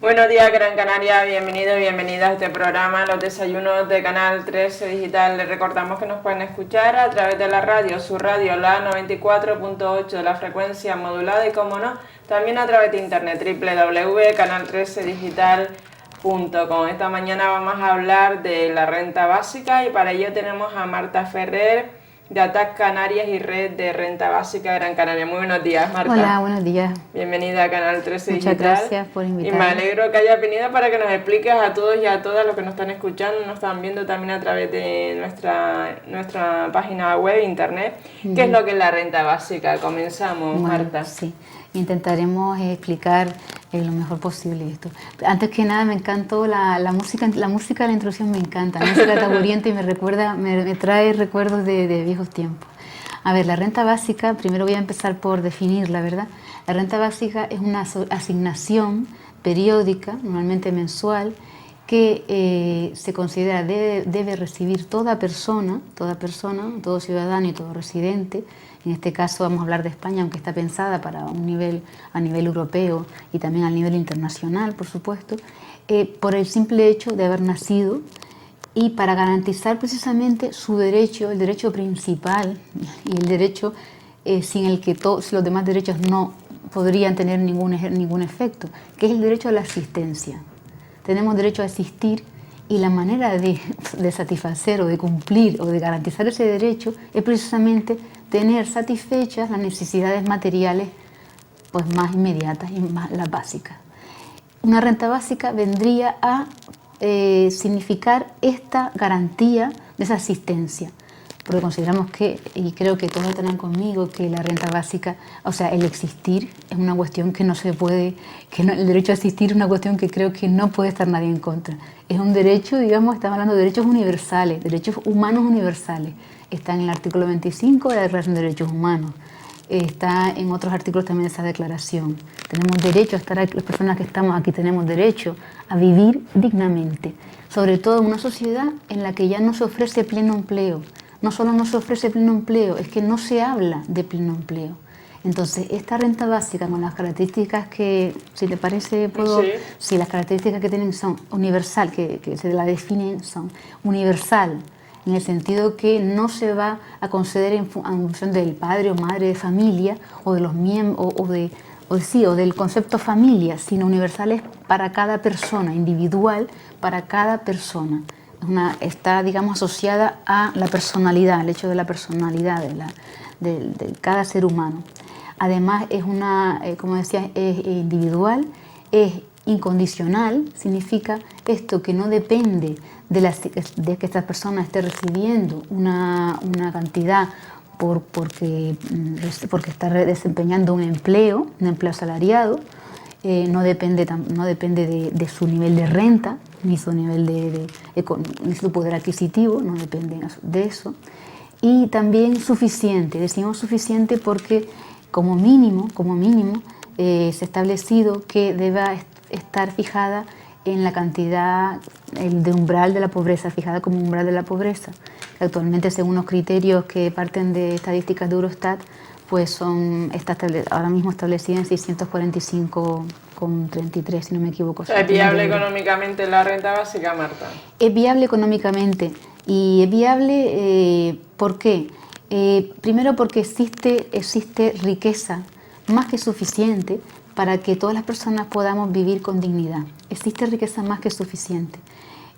Buenos días, Gran Canaria, bienvenidos y bienvenidas a este programa, Los Desayunos de Canal 13 Digital. Les recordamos que nos pueden escuchar a través de la radio, su radio, la 94.8 de la frecuencia modulada y, como no, también a través de internet, www.canal13digital.com. Esta mañana vamos a hablar de la renta básica y para ello tenemos a Marta Ferrer, de ATAC Canarias y Red de Renta Básica Gran Canaria. Muy buenos días, Marta. Hola, buenos días. Bienvenida a Canal 13 Muchas Digital. Gracias por invitarme. Y me alegro que hayas venido para que nos expliques a todos y a todas los que nos están escuchando, nos están viendo también a través de nuestra página web, internet, qué es lo que es la renta básica. Comenzamos, Marta. Sí, intentaremos explicar lo mejor posible esto. Antes que nada, me encantó la música de la introducción, me encanta. La música taburiente y me trae recuerdos de viejos tiempos. A ver, la renta básica, primero voy a empezar por definirla, ¿verdad? La renta básica es una asignación periódica, normalmente mensual, que se considera debe recibir toda persona, todo ciudadano y todo residente. En este caso vamos a hablar de España, aunque está pensada para a nivel europeo y también a nivel internacional, por supuesto, por el simple hecho de haber nacido y para garantizar precisamente su derecho, el derecho principal y el derecho sin el que todos los demás derechos no podrían tener ningún efecto, que es el derecho a la asistencia. Tenemos derecho a asistir y la manera de satisfacer o de cumplir o de garantizar ese derecho es precisamente tener satisfechas las necesidades materiales pues más inmediatas y más las básicas. Una renta básica vendría a significar esta garantía de esa asistencia, porque consideramos que, y creo que todos estarán conmigo, que la renta básica, o sea, el existir es una cuestión que no se puede, el derecho a existir es una cuestión que creo que no puede estar nadie en contra. Es un derecho, digamos, estamos hablando de derechos universales, derechos humanos universales. Está en el artículo 25 de la Declaración de Derechos Humanos. Está en otros artículos también de esa declaración. Tenemos derecho a estar aquí, las personas que estamos aquí tenemos derecho a vivir dignamente, sobre todo en una sociedad en la que ya no se ofrece pleno empleo. No solo no se ofrece pleno empleo, es que no se habla de pleno empleo. Entonces, esta renta básica con las características que, si te parece, si las características que tienen son universal, que se la definen son universal, en el sentido que no se va a conceder en función del padre o madre de familia o de los miembros o del concepto familia, sino universales para cada persona, individual para cada persona. Está, digamos, asociada a la personalidad, el hecho de la personalidad de cada ser humano. Además es como decía, es individual, es incondicional, significa esto que no depende de que esta persona esté recibiendo una cantidad porque está desempeñando un empleo asalariado, no depende de su nivel de renta, ni su nivel ni su poder adquisitivo, no depende de eso. Y también suficiente, decimos suficiente porque como mínimo se ha establecido que deba estar fijada en la cantidad de umbral de la pobreza, fijada como umbral de la pobreza. Actualmente, según los criterios que parten de estadísticas de Eurostat, pues está ahora mismo establecida en 645,33, si no me equivoco. ¿Es viable económicamente la renta básica, Marta? Es viable económicamente y es viable, ¿por qué? Primero porque existe riqueza más que suficiente para que todas las personas podamos vivir con dignidad. Existe riqueza más que suficiente.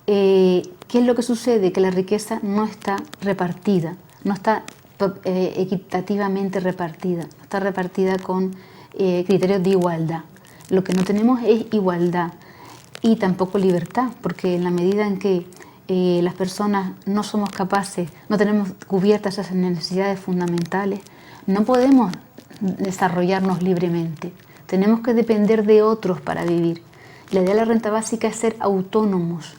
¿Qué es lo que sucede? Que la riqueza no está repartida, no está equitativamente repartida, no está repartida con criterios de igualdad. Lo que no tenemos es igualdad y tampoco libertad, porque en la medida en que las personas no somos capaces, no tenemos cubiertas esas necesidades fundamentales, no podemos desarrollarnos libremente. Tenemos que depender de otros para vivir. La idea de la renta básica es ser autónomos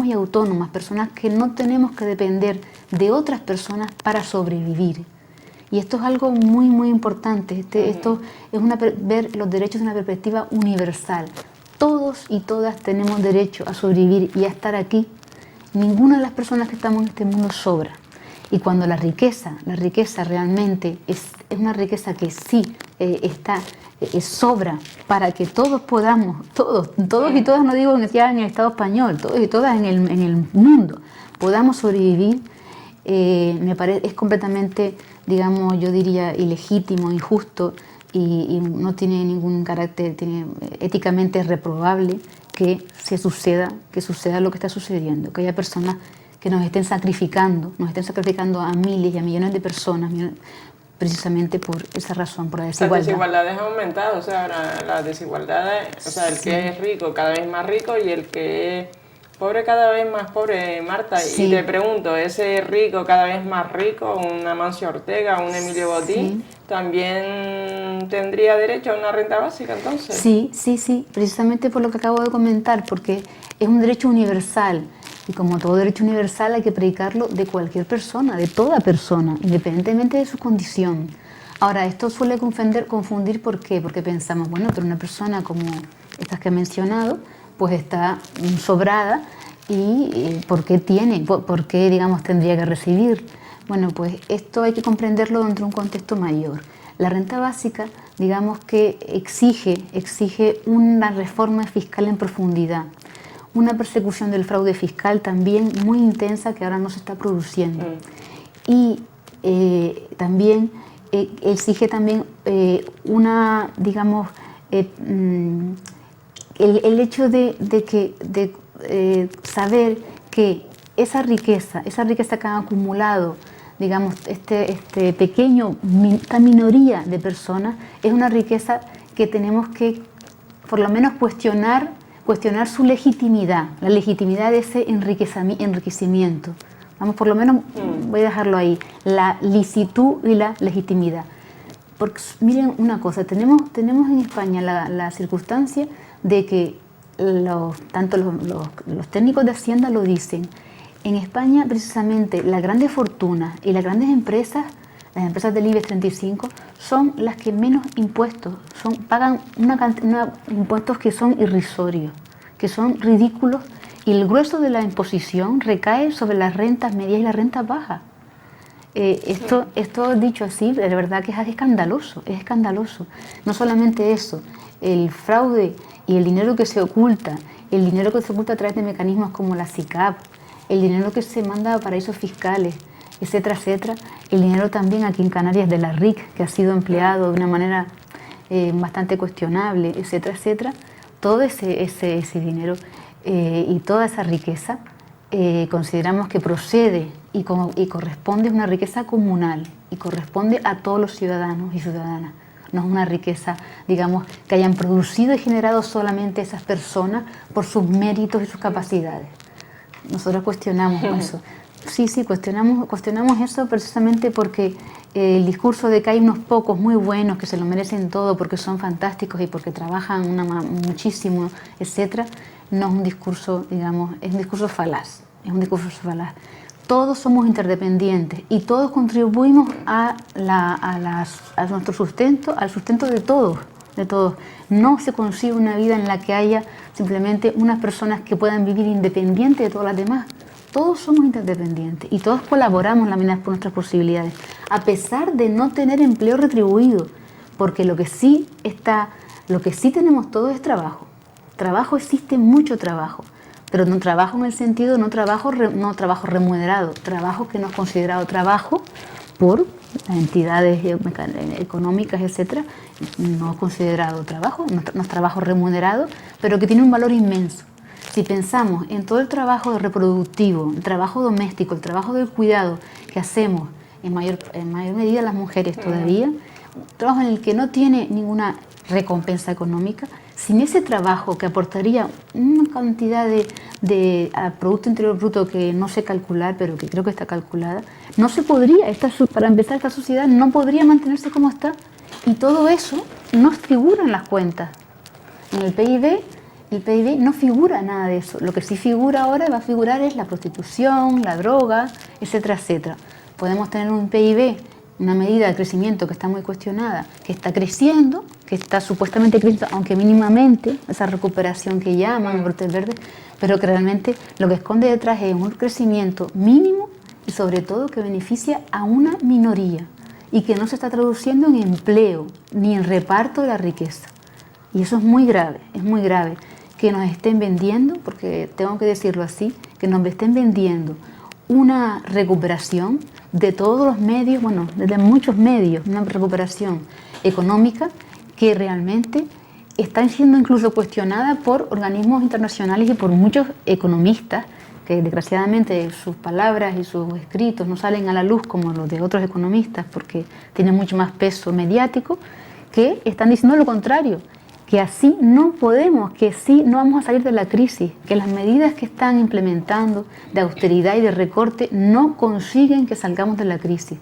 y autónomas, personas que no tenemos que depender de otras personas para sobrevivir. Y esto es algo muy, muy importante. Esto es ver los derechos de una perspectiva universal. Todos y todas tenemos derecho a sobrevivir y a estar aquí. Ninguna de las personas que estamos en este mundo sobra. Y cuando la riqueza realmente es una riqueza que sí está sobra para que todos podamos, todos y todas, no digo ya en el Estado español, todos y todas en el mundo, podamos sobrevivir, me parece, es completamente, digamos, yo diría ilegítimo, injusto y no tiene ningún carácter, éticamente reprobable que suceda lo que está sucediendo, que haya personas que nos estén sacrificando a miles y a millones de personas, precisamente por esa razón, por la desigualdad. Las desigualdades han aumentado, o sea, ahora las desigualdades, o sea, el que es rico cada vez más rico y el que es pobre cada vez más pobre, Marta. Sí. Y te pregunto, ese rico cada vez más rico, un Amancio Ortega, un Emilio Botín, ¿también tendría derecho a una renta básica entonces? Sí, precisamente por lo que acabo de comentar, porque es un derecho universal. Y como todo derecho universal hay que predicarlo de cualquier persona, de toda persona, independientemente de su condición. Ahora, esto suele confundir ¿por qué? Porque pensamos, bueno, pero una persona como estas que he mencionado, pues está sobrada y ¿por qué digamos, tendría que recibir? Bueno, pues esto hay que comprenderlo dentro de un contexto mayor. La renta básica, digamos que exige una reforma fiscal en profundidad, una persecución del fraude fiscal también muy intensa que ahora no se está produciendo. Y también exige también una, digamos, el hecho de saber que esa riqueza que han acumulado, digamos, esta minoría de personas, es una riqueza que tenemos que, por lo menos, cuestionar su legitimidad, la legitimidad de ese enriquecimiento. Vamos, por lo menos, voy a dejarlo ahí, la licitud y la legitimidad. Porque miren una cosa, tenemos en España la circunstancia de que tanto los técnicos de Hacienda lo dicen. En España, precisamente, las grandes fortunas y las grandes empresas, las empresas del IBEX 35, son las que menos impuestos, pagan impuestos que son irrisorios, que son ridículos, y el grueso de la imposición recae sobre las rentas medias y las rentas bajas. Esto dicho así, de verdad que es escandaloso. No solamente eso, el fraude y el dinero que se oculta, a través de mecanismos como la SICAP, el dinero que se manda a paraísos fiscales, etcétera, etcétera, el dinero también aquí en Canarias de la RIC, que ha sido empleado de una manera bastante cuestionable, etcétera, etcétera, todo ese dinero y toda esa riqueza consideramos que procede y corresponde a una riqueza comunal y corresponde a todos los ciudadanos y ciudadanas. No es una riqueza, digamos, que hayan producido y generado solamente esas personas por sus méritos y sus capacidades. Nosotros cuestionamos eso. Sí, cuestionamos eso precisamente porque el discurso de que hay unos pocos muy buenos que se lo merecen todo porque son fantásticos y porque trabajan muchísimo, etcétera, no es un discurso, digamos, es un discurso falaz. Todos somos interdependientes y todos contribuimos a nuestro sustento, al sustento de todos. No se consigue una vida en la que haya simplemente unas personas que puedan vivir independientes de todas las demás. Todos somos interdependientes y todos colaboramos en la medida por nuestras posibilidades, a pesar de no tener empleo retribuido, porque lo que sí tenemos todos es trabajo. Trabajo, existe mucho trabajo, pero no trabajo en el sentido, no trabajo remunerado, trabajo que no es considerado trabajo por las entidades económicas, etcétera, no es considerado trabajo, no es trabajo remunerado, pero que tiene un valor inmenso. Si pensamos en todo el trabajo reproductivo, el trabajo doméstico, el trabajo del cuidado que hacemos en mayor medida las mujeres todavía, un trabajo en el que no tiene ninguna recompensa económica, sin ese trabajo que aportaría una cantidad de Producto Interior Bruto que no sé calcular, pero que creo que está calculada, no se podría, para empezar, esta sociedad no podría mantenerse como está. Y todo eso no figura en las cuentas. En el PIB no figura nada de eso. Lo que sí figura ahora y va a figurar es la prostitución, la droga, etcétera, etcétera. Podemos tener un PIB, una medida de crecimiento que está muy cuestionada, que está creciendo, que está supuestamente creciendo, aunque mínimamente, esa recuperación que llaman brotes verdes, pero que realmente lo que esconde detrás es un crecimiento mínimo y sobre todo que beneficia a una minoría. y que no se está traduciendo en empleo ni en reparto de la riqueza. Y eso es muy grave, que nos estén vendiendo, porque tengo que decirlo así, que nos estén vendiendo una recuperación de todos los medios, bueno, desde muchos medios, una recuperación económica que realmente está siendo incluso cuestionada por organismos internacionales y por muchos economistas que desgraciadamente sus palabras y sus escritos no salen a la luz como los de otros economistas porque tienen mucho más peso mediático, que están diciendo lo contrario, que así no podemos, que sí no vamos a salir de la crisis, que las medidas que están implementando de austeridad y de recorte no consiguen que salgamos de la crisis.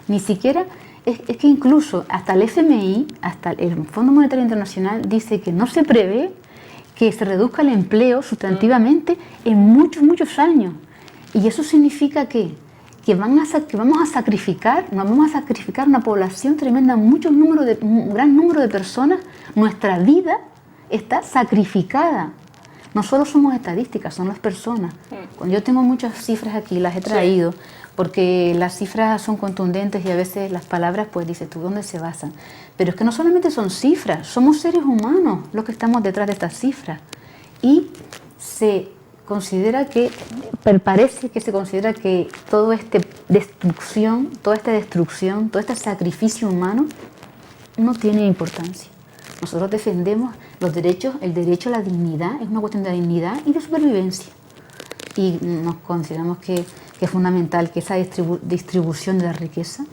Ni siquiera, es que incluso hasta el FMI, hasta el Fondo Monetario Internacional dice que no se prevé que se reduzca el empleo sustantivamente en muchos años. Y eso significa que vamos a sacrificar una población tremenda, un gran número de personas. Nuestra vida está sacrificada. No solo somos estadísticas, son las personas. Cuando yo tengo muchas cifras aquí, las he traído, porque las cifras son contundentes y a veces las palabras, pues dices tú, ¿dónde se basan? Pero es que no solamente son cifras, somos seres humanos los que estamos detrás de estas cifras. Y parece que se considera que toda esta destrucción, todo este sacrificio humano no tiene importancia. Nosotros defendemos los derechos, el derecho a la dignidad, es una cuestión de dignidad y de supervivencia. Y nos consideramos que es fundamental que esa distribución de la riqueza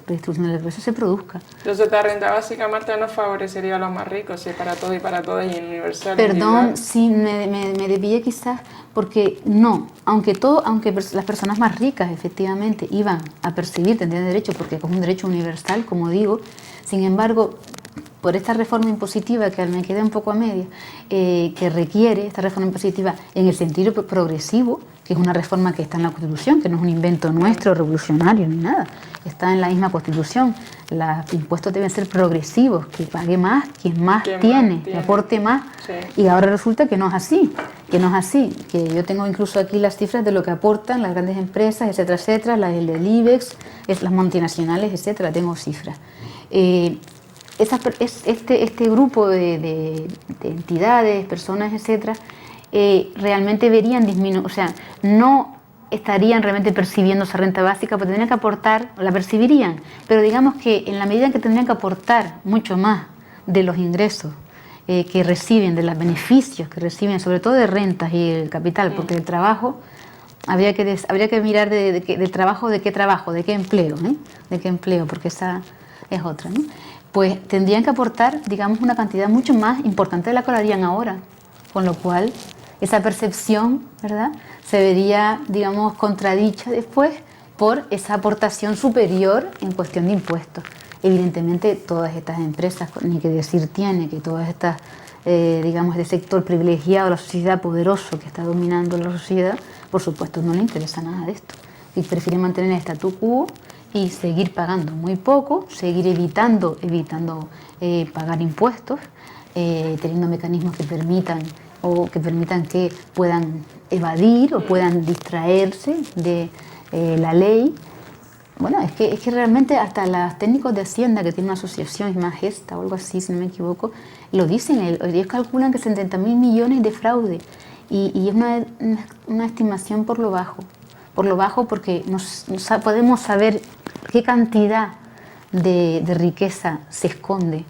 se produzca. Entonces, la renta básica, Marta, no favorecería a los más ricos, si es para todos y para todas y universal. Perdón, sí, me desvié quizás, porque no, aunque las personas más ricas efectivamente iban a percibir, tendrían derecho, porque es un derecho universal, como digo, sin embargo, por esta reforma impositiva, que me queda un poco a media, que requiere esta reforma impositiva en el sentido progresivo, que es una reforma que está en la Constitución, que no es un invento nuestro, revolucionario, ni nada, está en la misma Constitución. Los impuestos deben ser progresivos, que pague más quien más tiene, que aporte más, sí. Y ahora resulta que no es así, que yo tengo incluso aquí las cifras de lo que aportan las grandes empresas, etcétera, el del IBEX, las multinacionales, etcétera, tengo cifras. Este grupo de entidades, personas, etcétera, realmente verían disminuir, o sea, no estarían realmente percibiendo esa renta básica, porque tendrían que aportar, la percibirían, pero digamos que en la medida en que tendrían que aportar mucho más de los ingresos que reciben, de los beneficios que reciben, sobre todo de rentas y el capital, porque el trabajo, habría que mirar del trabajo, de qué empleo, porque esa es otra, ¿no? Pues tendrían que aportar, digamos, una cantidad mucho más importante de la que lo harían ahora, con lo cual esa percepción, ¿verdad?, se vería, digamos, contradicha después por esa aportación superior en cuestión de impuestos. Evidentemente, todas estas empresas, ni que decir tiene, que todas estas, digamos, de sector privilegiado de la sociedad, poderoso que está dominando la sociedad, por supuesto no le interesa nada de esto. Y prefieren mantener el statu quo y seguir pagando muy poco, seguir evitando pagar impuestos, teniendo mecanismos que permitan que puedan evadir o puedan distraerse de la ley. Bueno, es que realmente hasta los técnicos de Hacienda, que tiene una asociación, es más Gesta o algo así, si no me equivoco, lo dicen, ellos calculan que 70.000 millones de fraude y es una estimación por lo bajo porque no podemos saber qué cantidad de riqueza se esconde.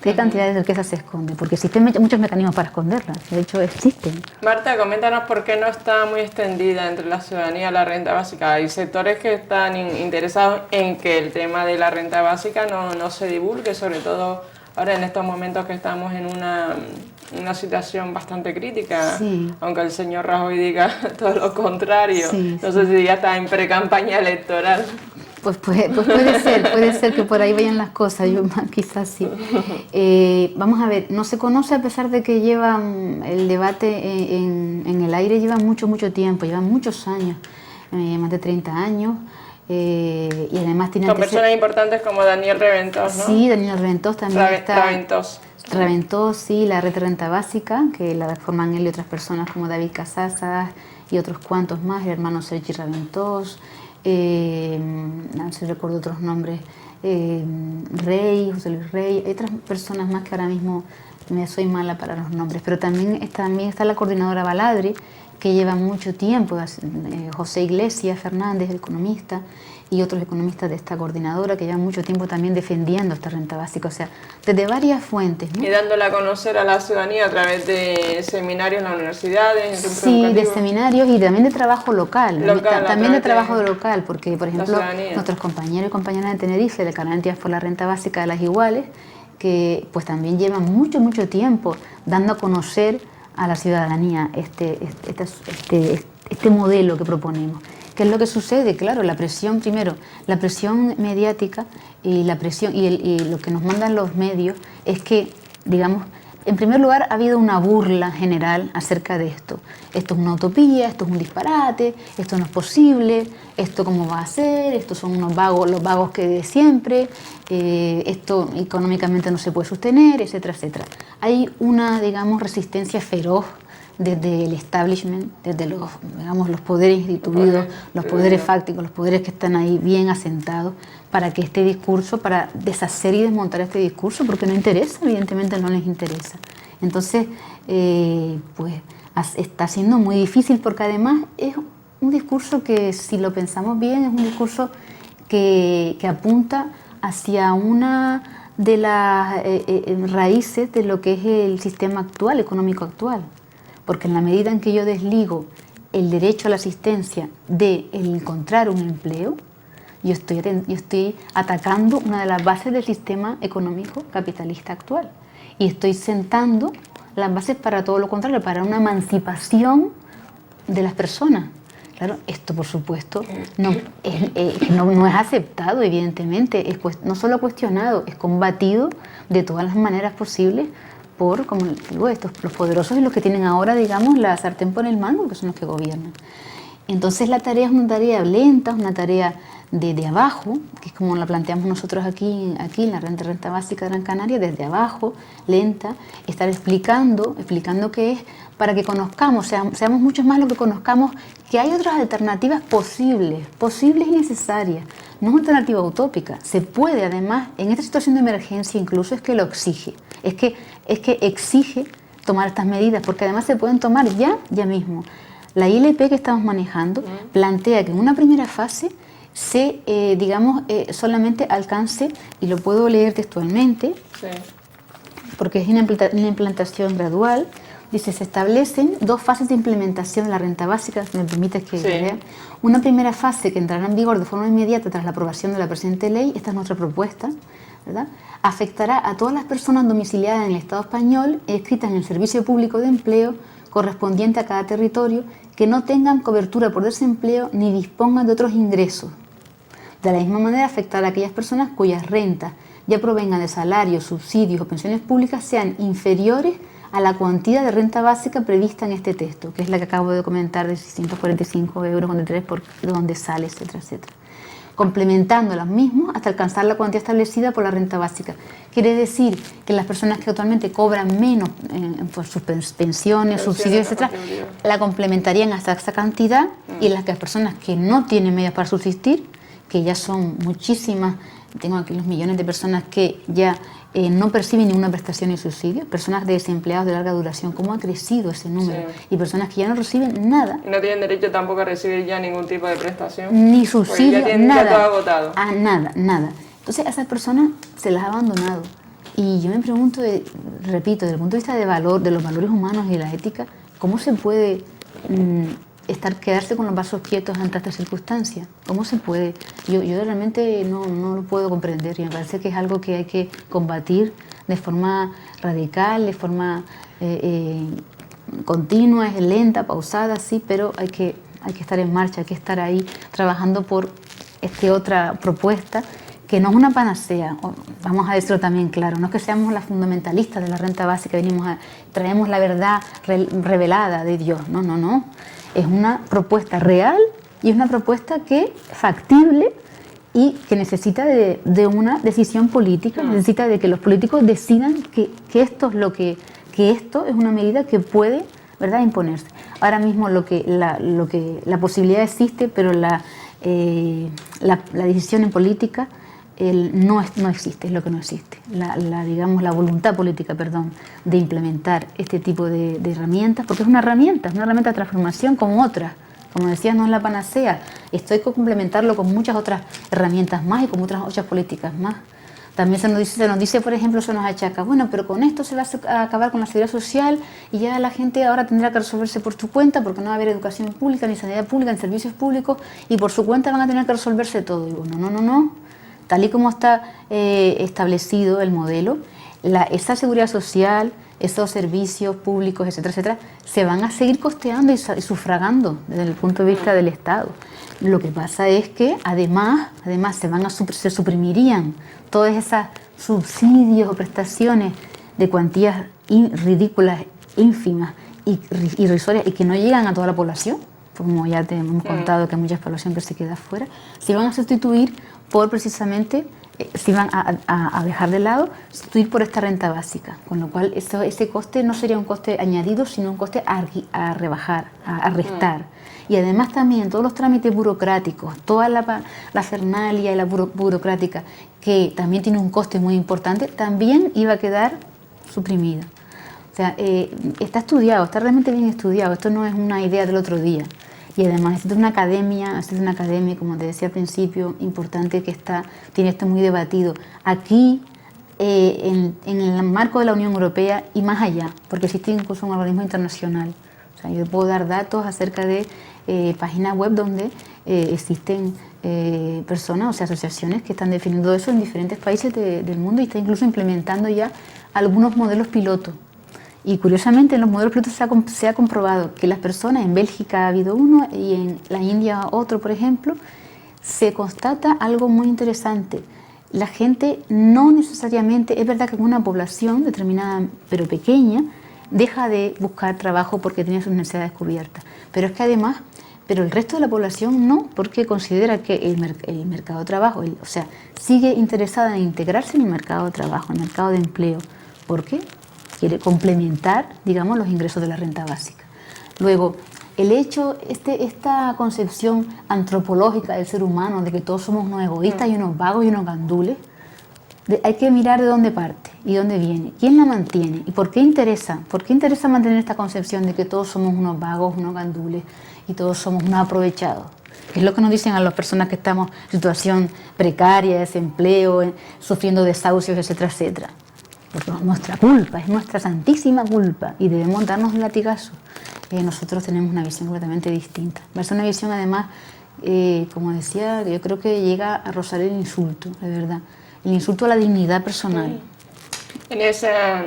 ¿Qué cantidad de riqueza se esconde? Porque existen muchos mecanismos para esconderla, de hecho existen. Marta, coméntanos por qué no está muy extendida entre la ciudadanía la renta básica. Hay sectores que están interesados en que el tema de la renta básica no se divulgue, sobre todo ahora en estos momentos que estamos en una situación bastante crítica, sí. Aunque el señor Rajoy diga todo lo contrario. Sí, no sé si ya está en pre-campaña electoral. Pues puede ser que por ahí vayan las cosas, yo quizás sí. Vamos a ver, no se conoce a pesar de que llevan el debate en el aire, lleva mucho tiempo, llevan muchos años, más de 30 años. Y además tiene... Son personas importantes como Daniel Raventós, ¿no? Sí, Daniel Raventós también está... Raventós, sí, la red de renta básica, que la forman él y otras personas como David Casasas y otros cuantos más, el hermano Sergi Raventós, no sé si recuerdo otros nombres, Rey, José Luis Rey, hay otras personas más que ahora mismo me soy mala para los nombres, pero también está la coordinadora Baladre, que lleva mucho tiempo, José Iglesias Fernández, el economista, y otros economistas de esta coordinadora que llevan mucho tiempo también defendiendo esta renta básica, o sea, desde varias fuentes, ¿no? Y dándola a conocer a la ciudadanía a través de seminarios en las universidades. Sí, de seminarios y también de trabajo local, también de trabajo local, porque por ejemplo nuestros compañeros y compañeras de Tenerife, de Canal Entidades por la Renta Básica de las Iguales, que pues también llevan mucho tiempo dando a conocer a la ciudadanía este modelo que proponemos. ¿Qué es lo que sucede? Claro, la presión mediática y la presión y lo que nos mandan los medios es que, digamos, en primer lugar ha habido una burla general acerca de esto. Esto es una utopía, esto es un disparate, esto no es posible, esto cómo va a ser, estos son unos vagos, los vagos que de siempre, esto económicamente no se puede sostener, etcétera, etcétera. Hay una, digamos, resistencia feroz desde el establishment, desde los poderes instituidos, los poderes fácticos, los poderes que están ahí bien asentados, para que este discurso, para deshacer y desmontar este discurso, porque no interesa, evidentemente no les interesa. Entonces, pues está siendo muy difícil, porque además es un discurso que, si lo pensamos bien, es un discurso que apunta hacia una de las raíces de lo que es el sistema actual, económico actual. Porque en la medida en que yo desligo el derecho a la asistencia de el encontrar un empleo, yo estoy atacando una de las bases del sistema económico capitalista actual. Y estoy sentando las bases para todo lo contrario, para una emancipación de las personas. Claro, esto por supuesto no es aceptado, evidentemente, no solo cuestionado, es combatido de todas las maneras posibles por, como digo, los poderosos y los que tienen ahora, digamos, la sartén por el mango, que son los que gobiernan. Entonces la tarea es una tarea lenta, es una tarea de abajo, que es como la planteamos nosotros aquí en la renta básica de Gran Canaria, desde abajo, lenta, estar explicando qué es, para que conozcamos, seamos muchos más los que conozcamos que hay otras alternativas posibles y necesarias. No es una alternativa utópica, se puede además, en esta situación de emergencia incluso es que lo exige, es que exige tomar estas medidas, porque además se pueden tomar ya mismo. La ILP que estamos manejando plantea que en una primera fase solamente alcance, y lo puedo leer textualmente, sí, porque es una implantación gradual. Dice, se establecen 2 fases de implementación de la renta básica, si me permites que lea. Una primera fase que entrará en vigor de forma inmediata tras la aprobación de la presente ley, esta es nuestra propuesta, ¿verdad? Afectará a todas las personas domiciliadas en el Estado español e inscritas en el Servicio Público de Empleo correspondiente a cada territorio, que no tengan cobertura por desempleo ni dispongan de otros ingresos. De la misma manera afectará a aquellas personas cuyas rentas ya provengan de salarios, subsidios o pensiones públicas sean inferiores a la cuantía de renta básica prevista en este texto, que es la que acabo de comentar, de 645 euros con 3 por donde sale, etcétera, etcétera. Complementando los mismos hasta alcanzar la cuantía establecida por la renta básica. Quiere decir que las personas que actualmente cobran menos por sus pensiones, subsidios, etcétera, la complementarían hasta esa cantidad, y las personas que no tienen medios para subsistir, que ya son muchísimas, tengo aquí los millones de personas que ya no perciben ninguna prestación ni subsidio, personas de desempleados de larga duración, cómo ha crecido ese número, sí, y personas que ya no reciben nada. Y no tienen derecho tampoco a recibir ya ningún tipo de prestación. Ni subsidio, ya tienen nada. Ya todo agotado. Nada. Entonces a esas personas se las ha abandonado. Y yo me pregunto, repito, desde el punto de vista de los valores humanos y la ética, ¿cómo se puede quedarse con los brazos quietos ante esta circunstancia? ¿Cómo se puede? Yo realmente no lo puedo comprender, y me parece que es algo que hay que combatir de forma radical, de forma continua, es lenta, pausada, sí, pero hay que estar en marcha, hay que estar ahí trabajando por otra propuesta que no es una panacea, vamos a decirlo también claro, no es que seamos las fundamentalistas de la renta básica, traemos la verdad revelada de Dios, no. Es una propuesta real y es una propuesta factible y que necesita de una decisión política, necesita de que los políticos decidan que esto es una medida que puede, ¿verdad?, imponerse. Ahora mismo la posibilidad existe, pero la decisión en política no existe, es lo que no existe. Digamos, la voluntad política, perdón, de implementar este tipo de herramientas, porque es una herramienta de transformación como otras. Como decías, no es la panacea. Esto hay que complementarlo con muchas otras herramientas más y con otras políticas más. También se nos dice, por ejemplo, se nos achaca, bueno, pero con esto se va a acabar con la seguridad social y ya la gente ahora tendrá que resolverse por su cuenta porque no va a haber educación pública, ni sanidad pública, ni servicios públicos y por su cuenta van a tener que resolverse todo. Y bueno, no. Tal y como está establecido el modelo, esa seguridad social, esos servicios públicos, etcétera, se van a seguir costeando y sufragando desde el punto de vista del Estado. Lo que pasa es que además se suprimirían todas esas subsidios o prestaciones de cuantías ridículas, ínfimas y irrisorias y que no llegan a toda la población, como ya te hemos contado que hay mucha población que se queda afuera, se van a sustituir por precisamente, se van a dejar de lado, sustituir por esta renta básica, con lo cual ese coste no sería un coste añadido, sino un coste a rebajar, a restar. Y además también todos los trámites burocráticos, toda la fernalia y la burocrática, que también tiene un coste muy importante, también iba a quedar suprimida. O sea, está estudiado, está realmente bien estudiado, esto no es una idea del otro día. Y además es una academia, como te decía al principio, importante que tiene esto muy debatido. Aquí, en el marco de la Unión Europea y más allá, porque existe incluso un organismo internacional. O sea, yo puedo dar datos acerca de páginas web donde existen personas, o sea, asociaciones que están definiendo eso en diferentes países del mundo y están incluso implementando ya algunos modelos pilotos. Y curiosamente en los modelos pilotos se ha comprobado que las personas, en Bélgica ha habido uno y en la India otro, por ejemplo, se constata algo muy interesante. La gente no necesariamente, es verdad que en una población determinada pero pequeña, deja de buscar trabajo porque tiene sus necesidades cubiertas. Pero es que además, pero el resto de la población no, porque considera que el mercado de trabajo, o sea, sigue interesada en integrarse en el mercado de trabajo, en el mercado de empleo. ¿Por qué? Quiere complementar, digamos, los ingresos de la renta básica. Luego, el hecho, esta concepción antropológica del ser humano, de que todos somos unos egoístas y unos vagos y unos gandules, hay que mirar de dónde parte y dónde viene, quién la mantiene y por qué interesa. ¿Por qué interesa mantener esta concepción de que todos somos unos vagos, unos gandules y todos somos unos aprovechados? Es lo que nos dicen a las personas que estamos en situación precaria, desempleo, sufriendo desahucios, etcétera, etcétera. Porque es nuestra culpa, es nuestra santísima culpa y debemos darnos un latigazo. Nosotros tenemos una visión completamente distinta. Es una visión además, como decía, yo creo que llega a rozar el insulto, de verdad. El insulto a la dignidad personal. En esa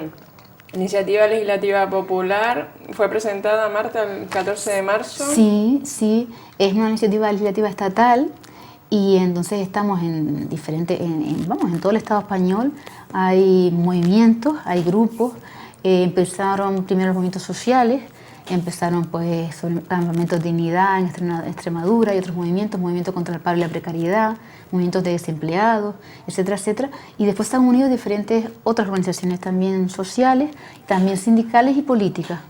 iniciativa legislativa popular fue presentada, Marta, el 14 de marzo. Sí, es una iniciativa legislativa estatal y entonces estamos en todo el Estado español. Hay movimientos, hay grupos, empezaron primero los movimientos sociales, empezaron pues sobre campamentos de dignidad en Extremadura y otros movimientos contra el paro y la precariedad, movimientos de desempleados, etcétera, etcétera, y después se han unido diferentes otras organizaciones también sociales, también sindicales y políticas.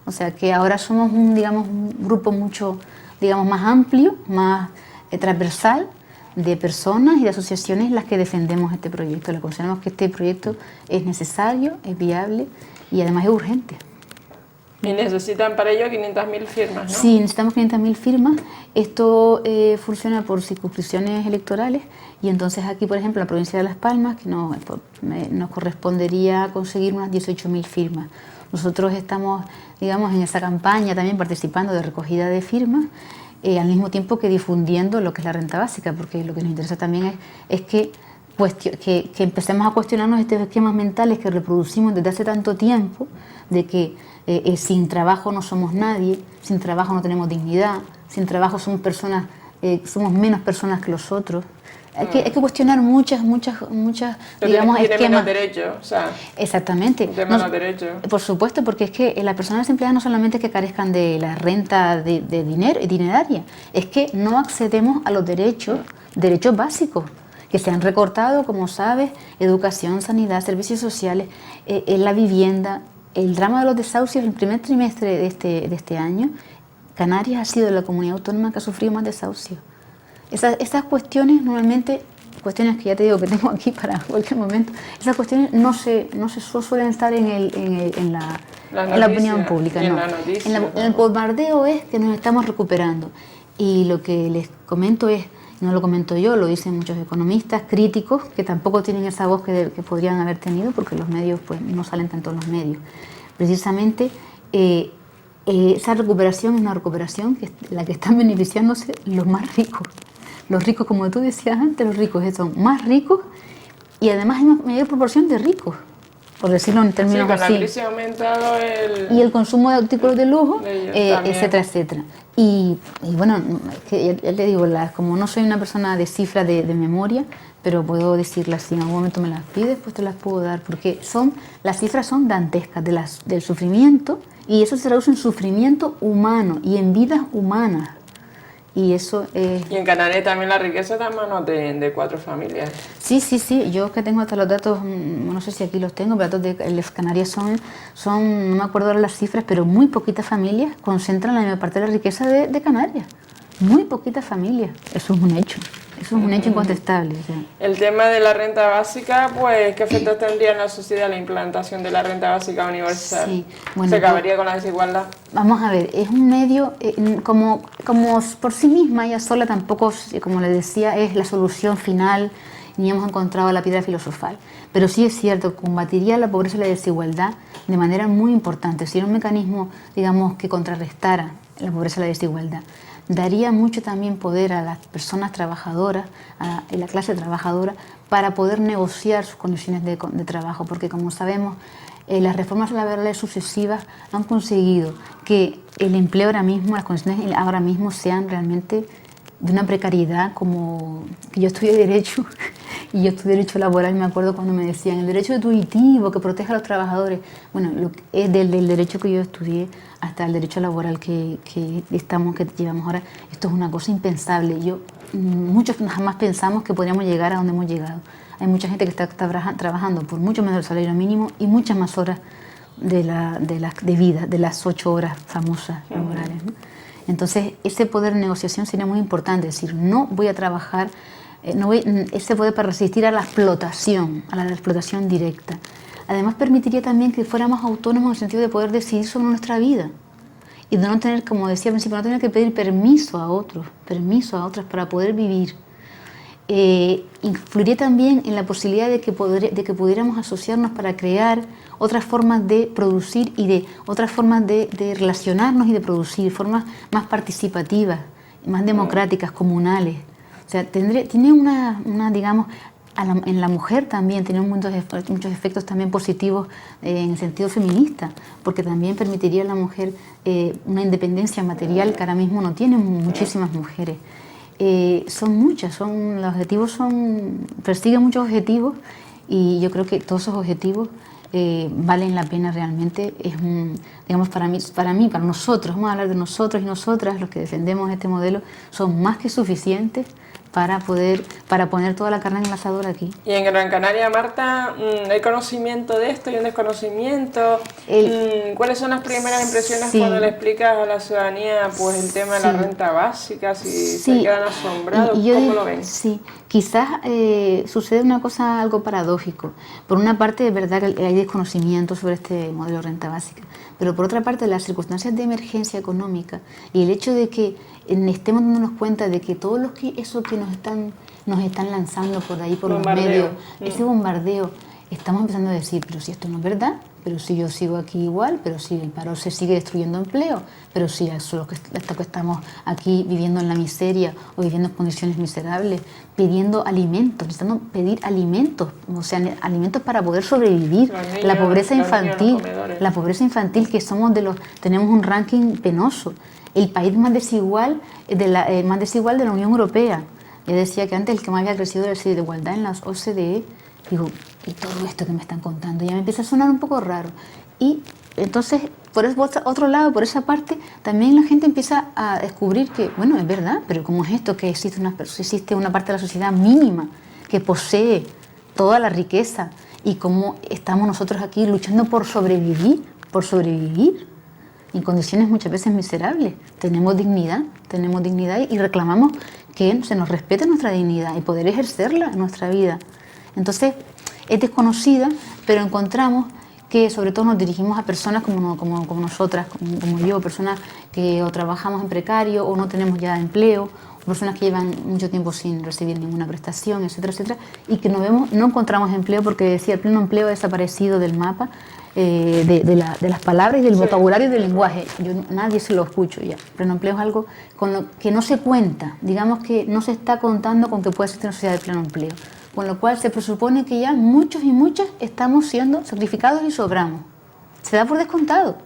O sea que ahora somos un grupo mucho, más amplio, más transversal, de personas y de asociaciones las que defendemos este proyecto. Le consideramos que este proyecto es necesario, es viable y además es urgente. Y necesitan para ello 500.000 firmas, ¿no? Sí, necesitamos 500.000 firmas. Esto funciona por circunscripciones electorales y entonces aquí, por ejemplo, en la provincia de Las Palmas, que nos correspondería conseguir unas 18.000 firmas. Nosotros estamos, en esa campaña también participando de recogida de firmas, al mismo tiempo que difundiendo lo que es la renta básica, porque lo que nos interesa también es que empecemos a cuestionarnos estos esquemas mentales que reproducimos desde hace tanto tiempo, de que sin trabajo no somos nadie, sin trabajo no tenemos dignidad, sin trabajo somos menos personas que los otros. Hay que cuestionar muchas esquemas. Menos derechos, o sea. Exactamente. De menos derechos. Por supuesto, porque es que las personas desempleadas no solamente es que carezcan de la renta de dinero, dineraria, es que no accedemos a los derechos básicos, que se han recortado, como sabes, educación, sanidad, servicios sociales, la vivienda. El drama de los desahucios, el primer trimestre de este año, Canarias ha sido la comunidad autónoma que ha sufrido más desahucios. Esas cuestiones normalmente cuestiones que ya te digo que tengo aquí para cualquier momento, esas cuestiones no suelen estar en la opinión pública. No. En el bombardeo es que nos estamos recuperando. Y lo que les comento es, no lo comento yo, lo dicen muchos economistas críticos que tampoco tienen esa voz que podrían haber tenido porque los medios pues, no salen tanto en los medios. Precisamente esa recuperación es una recuperación que la que están beneficiándose los más ricos. Los ricos, como tú decías antes, los ricos son más ricos y además hay mayor proporción de ricos, por decirlo en términos así. La crisis ha aumentado y el consumo de artículos de lujo, etcétera, etcétera. Y bueno, que ya le digo, como no soy una persona de cifras de memoria, pero puedo decirlas, si en algún momento me las pides, pues te las puedo dar, porque las cifras son dantescas del sufrimiento, y eso se traduce en sufrimiento humano y en vidas humanas. Y eso Y en Canarias también la riqueza está en manos de 4 familias. Sí, yo que tengo hasta los datos, no sé si aquí los tengo, pero datos de las Canarias son, no me acuerdo ahora las cifras, pero muy poquitas familias concentran la mayor parte de la riqueza de Canarias. Muy poquitas familias. Eso es un hecho. Eso es un hecho incontestable. O sea. El tema de la renta básica, pues, ¿qué efectos tendría en la sociedad la implantación de la renta básica universal? Sí, bueno, ¿se acabaría con la desigualdad? Vamos a ver, es un medio, como por sí misma, ella sola tampoco, como les decía, es la solución final, ni hemos encontrado la piedra filosofal. Pero sí es cierto, combatiría la pobreza y la desigualdad de manera muy importante. Sería un mecanismo, digamos, que contrarrestara la pobreza y la desigualdad. Daría mucho también poder a las personas trabajadoras, a la clase trabajadora, para poder negociar sus condiciones de trabajo, porque como sabemos, las reformas laborales sucesivas han conseguido que el empleo ahora mismo, las condiciones ahora mismo sean realmente de una precariedad como que yo estudié Derecho y yo estudié Derecho Laboral, me acuerdo cuando me decían el derecho intuitivo que protege a los trabajadores. Bueno, es del derecho que yo estudié hasta el derecho laboral que llevamos ahora, esto es una cosa impensable. Muchos jamás pensamos que podríamos llegar a donde hemos llegado. Hay mucha gente que está trabajando por mucho menos del salario mínimo y muchas más horas de vida, de las 8 horas famosas laborales, ¿no? Entonces, ese poder de negociación sería muy importante, es decir, no voy a trabajar, ese poder para resistir a la explotación directa. Además, permitiría también que fuéramos autónomos en el sentido de poder decidir sobre nuestra vida y de no tener, como decía al principio, no tener que pedir permiso a otros para poder vivir. Influiría también en la posibilidad de que pudiéramos asociarnos para crear otras formas de producir y de otras formas de relacionarnos y de producir, formas más participativas, más democráticas, comunales. O sea, tiene una digamos, en la mujer también tiene muchos efectos también positivos en el sentido feminista, porque también permitiría a la mujer una independencia material que ahora mismo no tienen muchísimas mujeres. Son muchas, persiguen muchos objetivos y yo creo que todos esos objetivos valen la pena realmente. Digamos, para nosotros, vamos a hablar de nosotros y nosotras, los que defendemos este modelo, son más que suficientes para poner toda la carne en el asador aquí. Y en Gran Canaria, Marta, ¿hay conocimiento de esto y un desconocimiento? ¿Cuáles son las primeras impresiones cuando le explicas a la ciudadanía pues el tema de la renta básica? Si se quedan asombrados, ¿cómo lo ven? Sí, quizás sucede una cosa algo paradójico. Por una parte, es verdad que hay desconocimiento sobre este modelo de renta básica, pero por otra parte, las circunstancias de emergencia económica y el hecho de que estemos dándonos cuenta de que todo eso que nos están lanzando por ahí, por los medios, ese bombardeo, estamos empezando a decir, pero si esto no es verdad, pero si yo sigo aquí igual, pero si el paro se sigue destruyendo empleo, pero si esto que estamos aquí viviendo en la miseria o viviendo en condiciones miserables, pidiendo alimentos, necesitando pedir alimentos, o sea, alimentos para poder sobrevivir. La pobreza infantil que tenemos un ranking penoso. El país más desigual de la Unión Europea. Yo decía que antes el que más había crecido era la desigualdad en las OCDE. Digo, y todo esto que me están contando ya me empieza a sonar un poco raro. Y entonces, por otro lado, por esa parte, también la gente empieza a descubrir que, bueno, es verdad, pero ¿cómo es esto? Que existe una parte de la sociedad mínima que posee toda la riqueza y cómo estamos nosotros aquí luchando por sobrevivir en condiciones muchas veces miserables. Tenemos dignidad y reclamamos que se nos respete nuestra dignidad y poder ejercerla en nuestra vida. Entonces, es desconocida, pero encontramos que sobre todo nos dirigimos a personas como nosotras, como yo, personas que o trabajamos en precario o no tenemos ya empleo, o personas que llevan mucho tiempo sin recibir ninguna prestación, etcétera, etcétera, y que no encontramos empleo porque decía el pleno empleo ha desaparecido del mapa de las palabras y del vocabulario y del lenguaje. Nadie se lo escucho ya. Pleno empleo es algo con lo que no se cuenta, digamos que no se está contando con que puede existir una sociedad de pleno empleo. Con lo cual se presupone que ya muchos y muchas estamos siendo sacrificados y sobramos. Se da por descontado.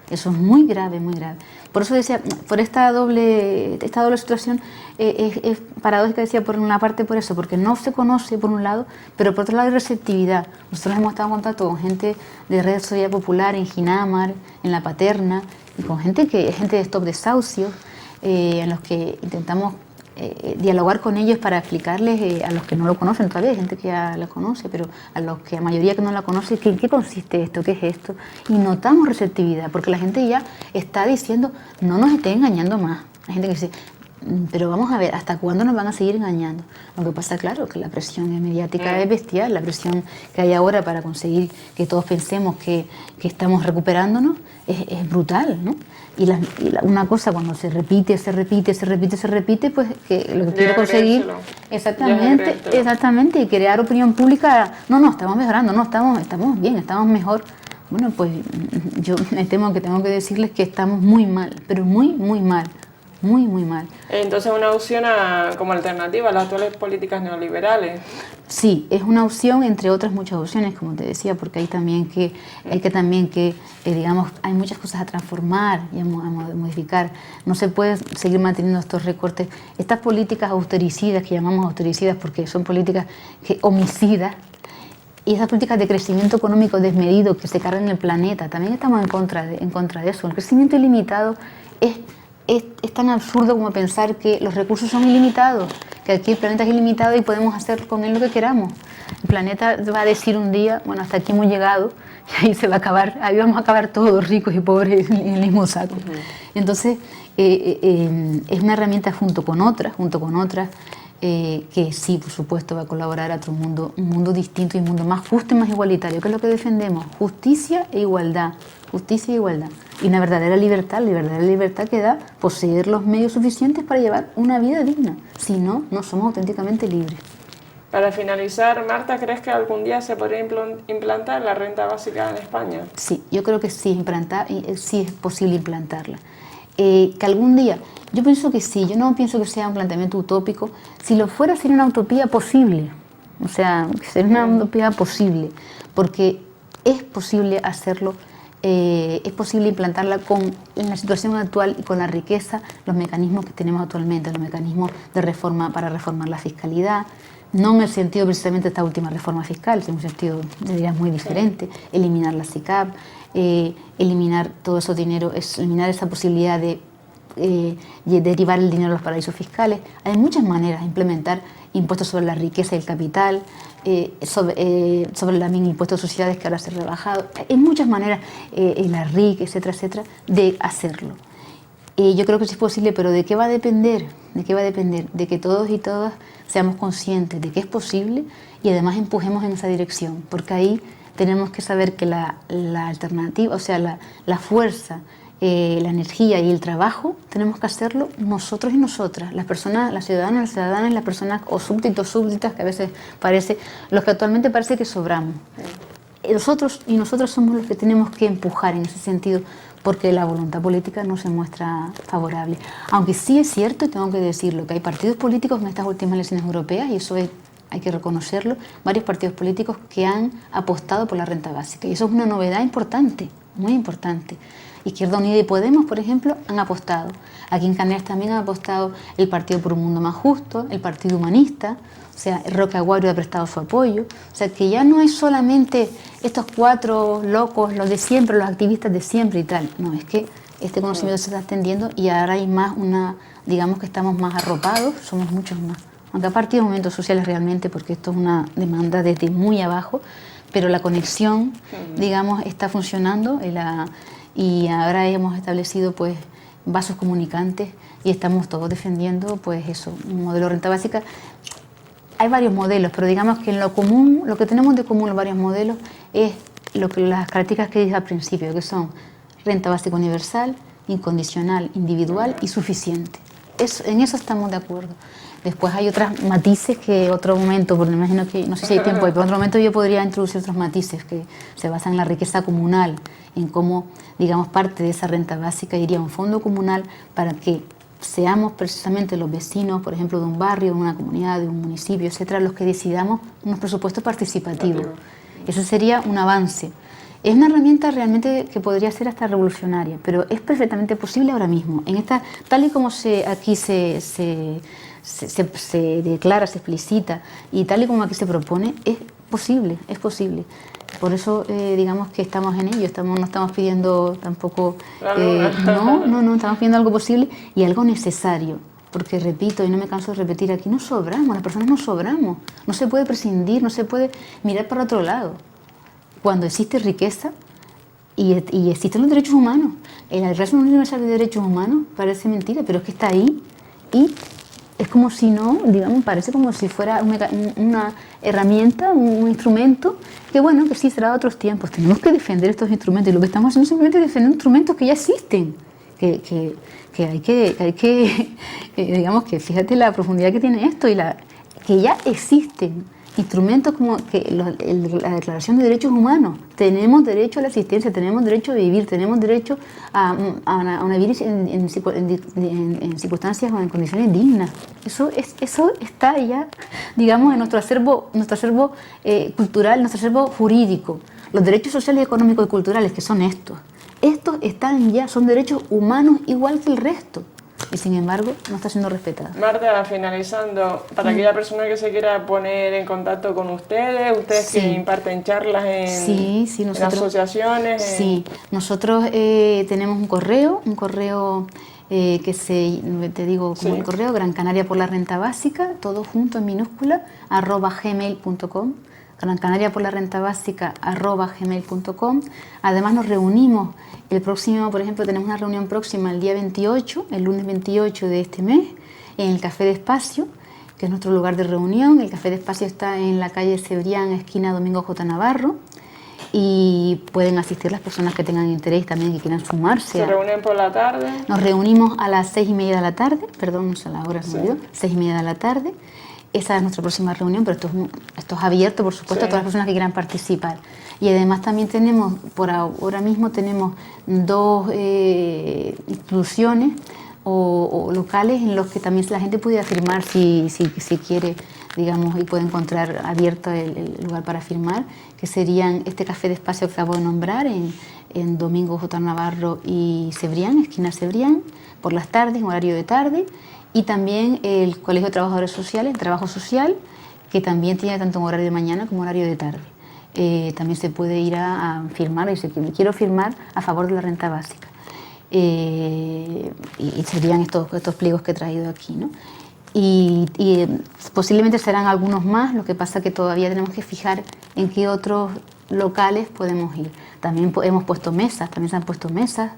Eso es muy grave, muy grave. Por eso decía, por esta doble situación es paradójica, decía, por una parte por eso, porque no se conoce por un lado, pero por otro lado hay receptividad. Nosotros hemos estado en contacto con gente de Red Social Popular en Ginamar, en La Paterna, y con gente de Stop Desahucios, en los que intentamos dialogar con ellos para explicarles a los que no lo conocen todavía, hay gente que ya la conoce, pero a los que a mayoría que no la conoce, ¿qué consiste esto? ¿Qué es esto? Y notamos receptividad, porque la gente ya está diciendo, no nos estén engañando más. Hay gente que dice, pero vamos a ver, ¿hasta cuándo nos van a seguir engañando? Lo que pasa, claro, que la presión mediática es bestial, la presión que hay ahora para conseguir que todos pensemos que estamos recuperándonos es brutal, ¿no? Y una cosa cuando se repite, pues que lo que quiere conseguir exactamente, y crear opinión pública, no, estamos mejorando, no, estamos bien, estamos mejor. Bueno, pues yo me temo que tengo que decirles que estamos muy mal, pero muy, muy mal. Muy, muy mal. Entonces, una opción como alternativa a las actuales políticas neoliberales. Sí, es una opción entre otras muchas opciones, como te decía, porque hay que digamos, hay muchas cosas a transformar y a modificar. No se puede seguir manteniendo estos recortes, estas políticas austericidas, que llamamos austericidas porque son políticas homicidas, y esas políticas de crecimiento económico desmedido que se cargan el planeta. También estamos en contra de eso. El crecimiento ilimitado es tan absurdo como pensar que los recursos son ilimitados, que aquí el planeta es ilimitado y podemos hacer con él lo que queramos. El planeta va a decir un día, bueno, hasta aquí hemos llegado y ahí se va a acabar, ahí vamos a acabar todos, ricos y pobres, en el mismo saco. Entonces, es una herramienta junto con otras, que sí, por supuesto, va a colaborar a un mundo distinto y un mundo más justo y más igualitario, que es lo que defendemos, justicia e igualdad. Justicia e igualdad. Y una verdadera libertad que da poseer los medios suficientes para llevar una vida digna. Si no, no somos auténticamente libres. Para finalizar, Marta, ¿crees que algún día se podría implantar la renta básica en España? Sí, yo creo que sí, sí es posible implantarla. Que algún día, yo pienso que sí, yo no pienso que sea un planteamiento utópico. Si lo fuera, sería una utopía posible. O sea, sería una utopía posible, porque es posible hacerlo. Es posible implantarla en la situación actual y con la riqueza, los mecanismos que tenemos actualmente, los mecanismos de reforma para reformar la fiscalidad, no en el sentido precisamente de esta última reforma fiscal, sino en un sentido, diría, muy diferente, eliminar la SICAP, eliminar todo ese dinero, eliminar esa posibilidad de derivar el dinero a los paraísos fiscales. Hay muchas maneras de implementar impuestos sobre la riqueza y el capital, sobre también impuestos sociales que ahora se han rebajado. Hay muchas maneras, la RIC, etcétera, etcétera, de hacerlo. Yo creo que sí es posible, pero ¿de qué va a depender? ¿De qué va a depender? De que todos y todas seamos conscientes de que es posible y además empujemos en esa dirección, porque ahí tenemos que saber que la alternativa, o sea, la fuerza, la energía y el trabajo, tenemos que hacerlo nosotros y nosotras, las personas, las ciudadanas, las personas o súbditas, que a veces los que actualmente parece que sobramos. Nosotros y nosotras somos los que tenemos que empujar en ese sentido, porque la voluntad política no se muestra favorable. Aunque sí es cierto, y tengo que decirlo, que hay partidos políticos en estas últimas elecciones europeas, y eso hay que reconocerlo, varios partidos políticos que han apostado por la renta básica, y eso es una novedad importante, muy importante. Izquierda Unida y Podemos, por ejemplo, han apostado. Aquí en Canarias también han apostado el Partido por un Mundo Más Justo, el Partido Humanista, o sea, Roque Aguario ha prestado su apoyo. O sea, que ya no es solamente estos cuatro locos, los de siempre, los activistas de siempre y tal. No, es que este conocimiento se está extendiendo y ahora hay más digamos que estamos más arropados, somos muchos más. Aunque ha partido movimientos sociales realmente, porque esto es una demanda desde muy abajo, pero la conexión, digamos, está funcionando y ahora hemos establecido pues vasos comunicantes y estamos todos defendiendo pues eso, un modelo de renta básica. Hay varios modelos, pero digamos que en lo común, lo que tenemos de común los varios modelos es las características que dije al principio, que son renta básica universal, incondicional, individual y suficiente. En eso estamos de acuerdo. Después hay otros matices que otro momento, porque me imagino que, no sé si hay tiempo, pero en otro momento yo podría introducir otros matices que se basan en la riqueza comunal, en cómo, digamos, parte de esa renta básica iría a un fondo comunal para que seamos precisamente los vecinos, por ejemplo, de un barrio, de una comunidad, de un municipio, etcétera, los que decidamos unos presupuestos participativos. Eso sería un avance. Es una herramienta realmente que podría ser hasta revolucionaria, pero es perfectamente posible ahora mismo. Tal y como aquí se declara, se explicita y tal y como aquí se propone, es posible, es posible. Por eso digamos que estamos en ello, no estamos pidiendo tampoco, no, estamos pidiendo algo posible y algo necesario. Porque repito, y no me canso de repetir aquí, no sobramos, las personas no sobramos, no se puede prescindir, no se puede mirar para otro lado. Cuando existe riqueza y existen los derechos humanos, la Declaración Universal de Derechos Humanos parece mentira, pero es que está ahí y es como si no, digamos, parece como si fuera una herramienta, un instrumento que bueno, que sí será de otros tiempos. Tenemos que defender estos instrumentos y lo que estamos haciendo es simplemente defender instrumentos que ya existen, que hay que digamos que fíjate la profundidad que tiene esto que ya existen instrumentos como la Declaración de Derechos Humanos. Tenemos derecho a la existencia, tenemos derecho a vivir, tenemos derecho a vivir en circunstancias o en condiciones dignas. Eso está ya, digamos, en nuestro acervo cultural, nuestro acervo jurídico. Los derechos sociales, económicos y culturales, que son estos están ya, son derechos humanos igual que el resto. Y sin embargo no está siendo respetada. Marta, finalizando, para aquella persona que se quiera poner en contacto con ustedes sí. que imparten charlas en asociaciones. Sí, nosotros tenemos un correo que te digo como el correo, Gran Canaria por la Renta Básica, todo junto en minúscula, @gmail.com. Gran Canaria por la Renta Básica @gmail.com. Además nos reunimos el próximo, por ejemplo, tenemos una reunión próxima el día 28, el lunes 28 de este mes, en el Café de Espacio, que es nuestro lugar de reunión. El Café de Espacio está en la calle Cebrián, esquina Domingo J. Navarro, y pueden asistir las personas que tengan interés también, que quieran sumarse. ¿Se reúnen por la tarde? Nos reunimos a las 6:30 de la tarde, perdón, a la hora, 6:30 de la tarde. Esa es nuestra próxima reunión, pero esto es abierto, por supuesto, a todas las personas que quieran participar. Y además también tenemos, por ahora mismo tenemos 2 instituciones o locales en los que también la gente puede firmar si quiere, digamos, y puede encontrar abierto el lugar para firmar, que serían este Café de Espacio que acabo de nombrar en Domingo J. Navarro y Cebrián, esquina Cebrián, por las tardes, en horario de tarde. Y también el Colegio de Trabajadores Sociales, el Trabajo Social, que también tiene tanto un horario de mañana como un horario de tarde. También se puede ir a firmar, y dice que quiero firmar a favor de la renta básica. Y serían estos pliegos que he traído aquí, ¿no? Y posiblemente serán algunos más, lo que pasa que todavía tenemos que fijar en qué otros locales podemos ir. También hemos puesto mesas, también se han puesto mesas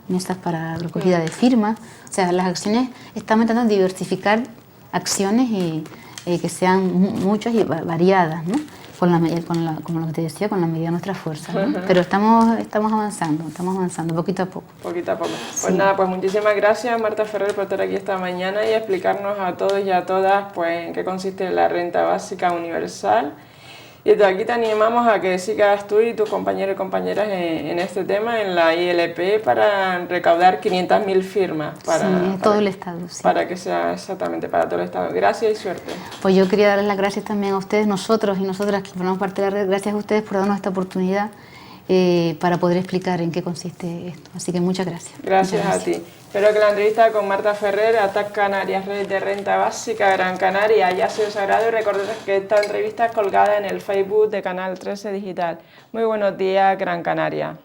para recogida de firmas. O sea, las acciones, estamos intentando diversificar acciones y que sean muchas y variadas, ¿no? Como lo que te decía, con la medida de nuestras fuerzas, ¿no? Pero estamos avanzando poquito a poco. Poquito a poco. Pues nada, pues muchísimas gracias Marta Ferrer por estar aquí esta mañana y explicarnos a todos y a todas pues en qué consiste la renta básica universal. Y desde aquí te animamos a que sigas tú y tus compañeros y compañeras en este tema, en la ILP, para recaudar 500.000 firmas. Para todo el Estado. Sí. Para que sea exactamente para todo el Estado. Gracias y suerte. Pues yo quería darles las gracias también a ustedes, nosotros y nosotras que formamos parte de la red. Gracias a ustedes por darnos esta oportunidad para poder explicar en qué consiste esto. Así que muchas gracias. Gracias a ti. Espero que la entrevista con Marta Ferrer, ATAC Canarias, Red de Renta Básica Gran Canaria, haya sido de su agrado y recordad que esta entrevista es colgada en el Facebook de Canal 13 Digital. Muy buenos días, Gran Canaria.